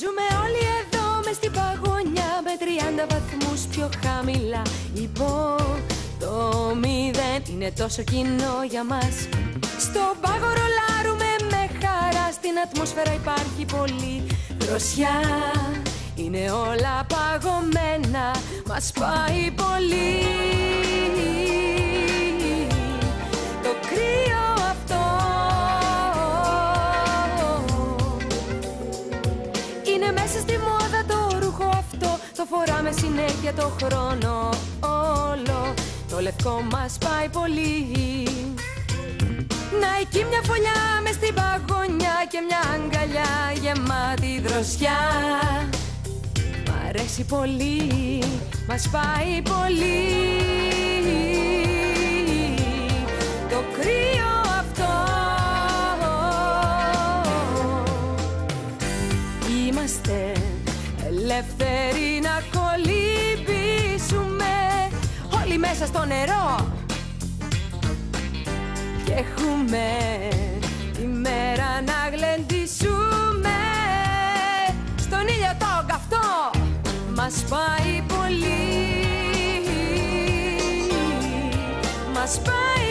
Ζούμε όλοι εδώ μες στην παγωνιά, με 30 βαθμούς πιο χαμηλά. Το 0 είναι τόσο κοινό για μας. Στον πάγο ρολάρουμε με χαρά, στην ατμόσφαιρα υπάρχει πολύ δροσιά. Είναι όλα παγωμένα, μας πάει πολύ. Το κρύο αυτό είναι μέσα στη μόδα, το ρούχο αυτό το φοράμε συνέχεια το χρόνο όλο. Το λευκό μας πάει πολύ. Να εκεί μια φωλιά μες στην παγωνιά και μια αγκαλιά γεμάτη δροσιά. Μ' αρέσει πολύ, μας πάει πολύ. Το κρύο αυτό. Είμαστε ελεύθεροι να κολυμπήσουμε όλοι μέσα στο νερό. Και έχουμε τη μέρα να γλεντήσουμε στον ήλιο τον καυτό. Μας πάει πολύ, μας πάει